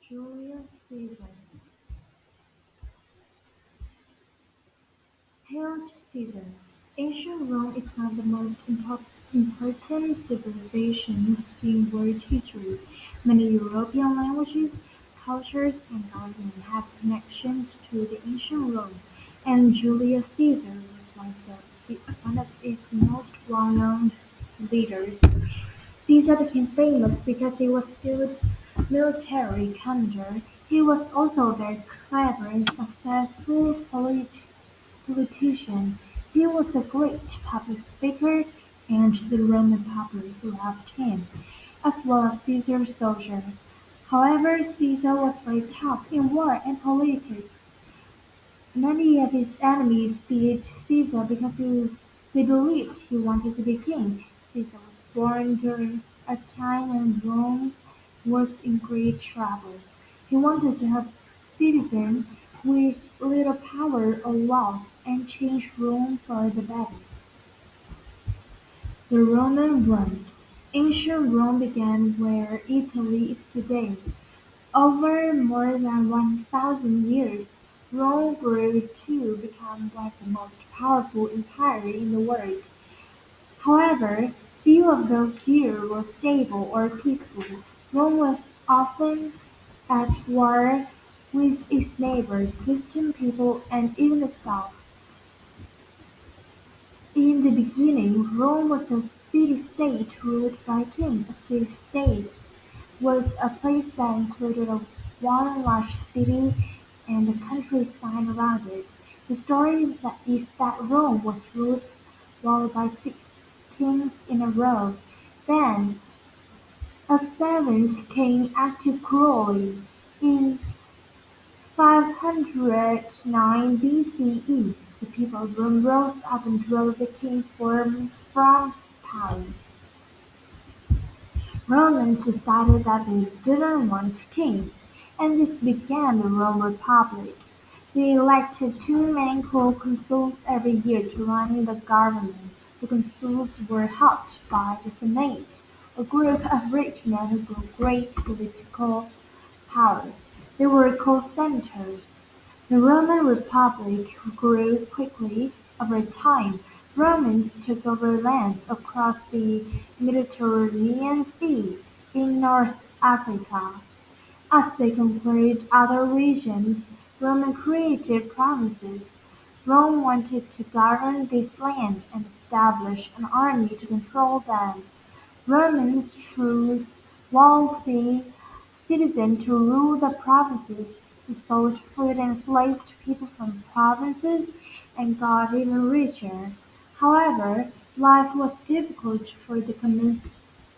Julius Caesar. Hailed Caesar. Ancient Rome is one of the most important civilizations in world history. Many European languages, cultures, and governments have connections to the ancient Rome, and Julius Caesar was one of its most well-known leaders. Caesar became famous because he was a skilled military commander. He was also a very clever and successful politician. He was a great public speaker, and the Roman public loved him, as well as Caesar's soldiers. However, Caesar was very tough in war and politics. Many of his enemies feared Caesar because they believed he wanted to be king. Caesar was born during a time when Rome was in great trouble. He wanted to have citizens with little power or wealth and change Rome for the better. The Roman world. Ancient Rome began where Italy is today. Over more than 1,000 years, Rome grew to become one of the most powerful empires in the world. However, few of those years were stable or peaceful. Rome was often at war with its neighbors, distant people, and even itself. In the beginning, Rome was a city-state ruled by a king. A city-state was a place that included one large city and the countryside around it. The story is that Rome was ruled by six kings in a row. Then a seventh king acted cruelly. In 509 BCE, the people of Rome rose up and drove the king from power. Romans decided that they didn't want kings, and this began the Roman Republic. They elected two main consuls every year to run the government. The consuls were helped by the Senate, a group of rich men who grew great political power. They were called senators. The Roman Republic grew quickly over time. Romans took over lands across the Mediterranean Sea in North Africa. As they conquered other regions, Rome created provinces. Rome wanted to govern this land and establish an army to control them. Romans chose wealthy citizens to rule the provinces. They sold food and enslaved people from provinces and got even richer. However, life was difficult for the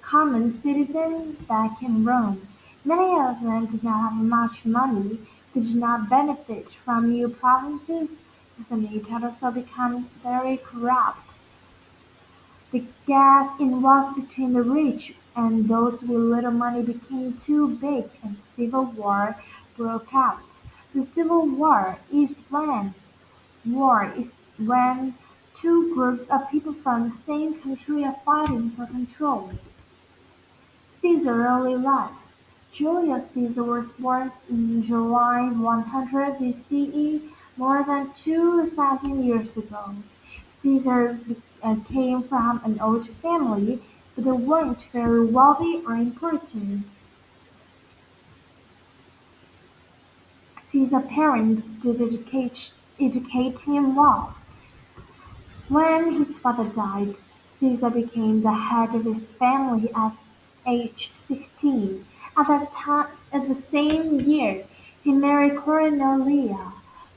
common citizen back in Rome. Many of them did not have much money. They did not benefit from new provinces. The Senate had also become very corrupt. The gap in wealth between the rich and those with little money became too big and civil war broke out. The Civil War is when two groups of people from the same country are fighting for control. Caesar early life. Julius Caesar was born in July 100 BCE, more than 2,000 years ago. Caesar came from an old family, but they weren't very wealthy or important. Caesar's parents did educate him well. When his father died, Caesar became the head of his family at age 16. At the same year, he married Cornelia,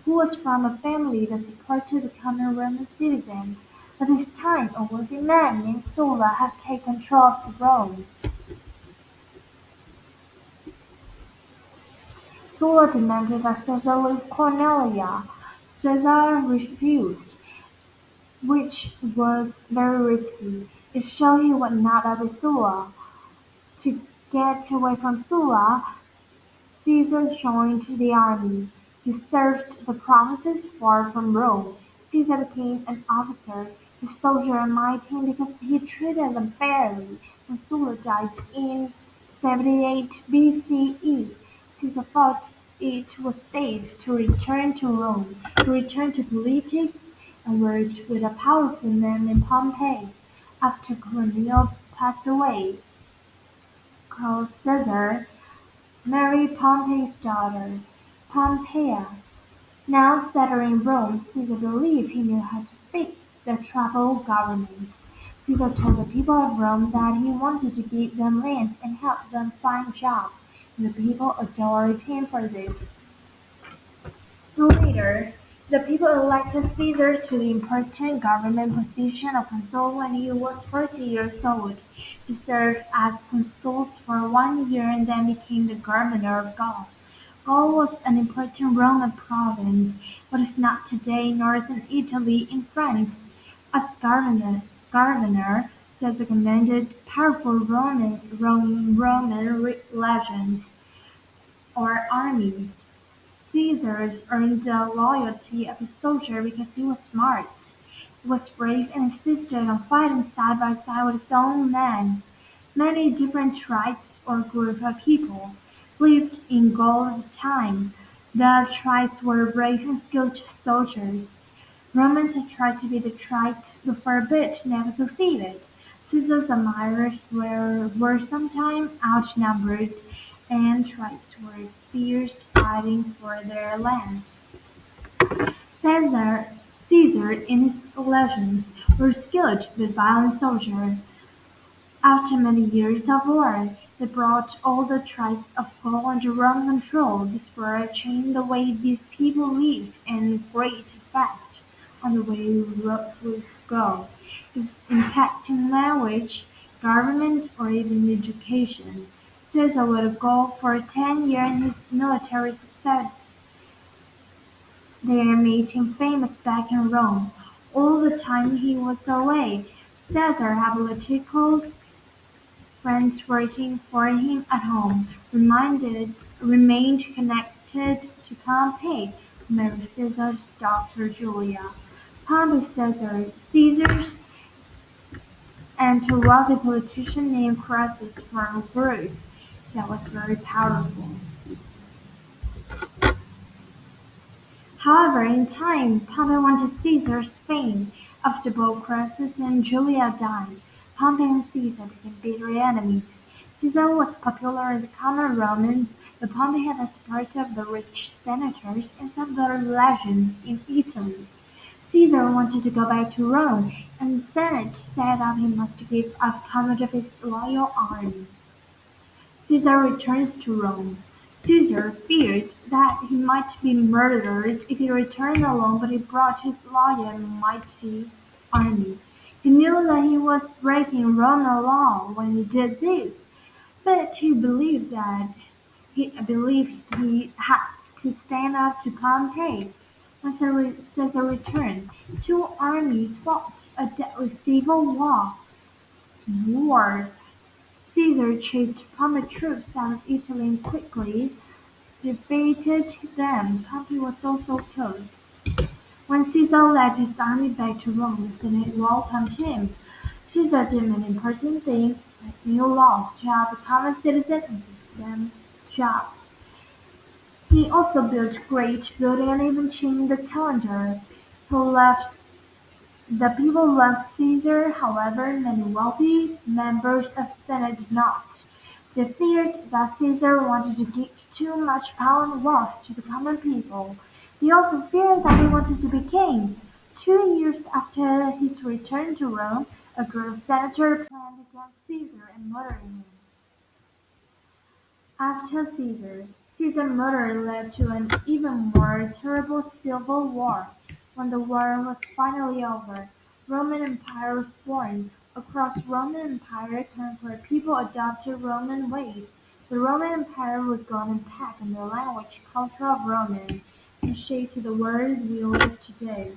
who was from a family that supported the common Roman citizen. By this time, a wealthy man named Sulla had taken control of Rome. Sulla demanded that Caesar leave Cornelia. Caesar refused, which was very risky. It showed he would not obey Sulla. To get away from Sulla, Caesar joined the army. He served the provinces far from Rome. Caesar became an officer. The soldiers admired him because he treated them fairly. When Sulla died in 78 BCE, Caesar thought it was safe to return to Rome, to return to politics, and worked with a powerful man in Pompeii. After Cornelius passed away, Carl Caesar married Pompey's daughter, Pompeia. Now settled in Rome, Caesar believed he knew how to fix the troubled government. Caesar told the people of Rome that he wanted to give them land and help them find jobs, and the people adored him for this. Later, the people elected Caesar to the important government position of consul when he was 40 years old. He served as consul for 1 year and then became the governor of Gaul. Gaul was an important Roman province, but is not today northern Italy in France. As governor, Caesar commanded powerful Roman legions or armies. Caesar earned the loyalty of his soldiers because he was smart. He was brave and insisted on fighting side by side with his own men. Many different tribes or groups of people lived in Gaul at the time. The tribes were brave and skilled soldiers. Romans had tried to be the tribes before but never succeeded. Caesar's admirers were sometimes outnumbered, and tribes were fierce fighting for their land. Caesar and his legions were skilled but violent soldiers. After many years of war, they brought all the tribes of Gaul under Roman control. This war changed the way these people lived and great effect on the way we go, impacting language, government, or even education. Caesar would go for 10 years and his military success there made him famous back in Rome. All the time he was away, Caesar had political friends working for him at home, remained connected to Pompey, who married Caesar's daughter Julia. Pompey Caesar's and to wealthy politician named Crassus from a group that was very powerful. However, in time, Pompey wanted Caesar's fame. After both Crassus and Julia died, Pompey and Caesar became bitter enemies. Caesar was popular in the common Romans, but Pompey had the support of the rich senators and some of the legions in Italy. Caesar wanted to go back to Rome, and the Senate said that he must give up command of his loyal army. Caesar returns to Rome. Caesar feared that he might be murdered if he returned alone, but he brought his loyal and mighty army. He knew that he was breaking Roman law when he did this, but he believed he had to stand up to Pompey. When Caesar returned, two armies fought a deadly civil war. Caesar chased Pompey troops out of Italy and quickly defeated them. Pompey was also killed. When Caesar led his army back to Rome, the Senate welcomed him. Caesar did many important things, like new laws to help the common citizens and give them jobs. He also built great buildings and even changed the calendar. He left The people loved Caesar, however, many wealthy members of the Senate did not. They feared that Caesar wanted to give too much power and wealth to the common people. They also feared that he wanted to be king. 2 years after his return to Rome, a group of senators planned against Caesar and murdered him. After Caesar's murder led to an even more terrible civil war. When the war was finally over, Roman Empire was born. Across Roman Empire, conquered people adopted Roman ways. The Roman Empire would go on impact on the language, culture of Roman, and shape the world we live today.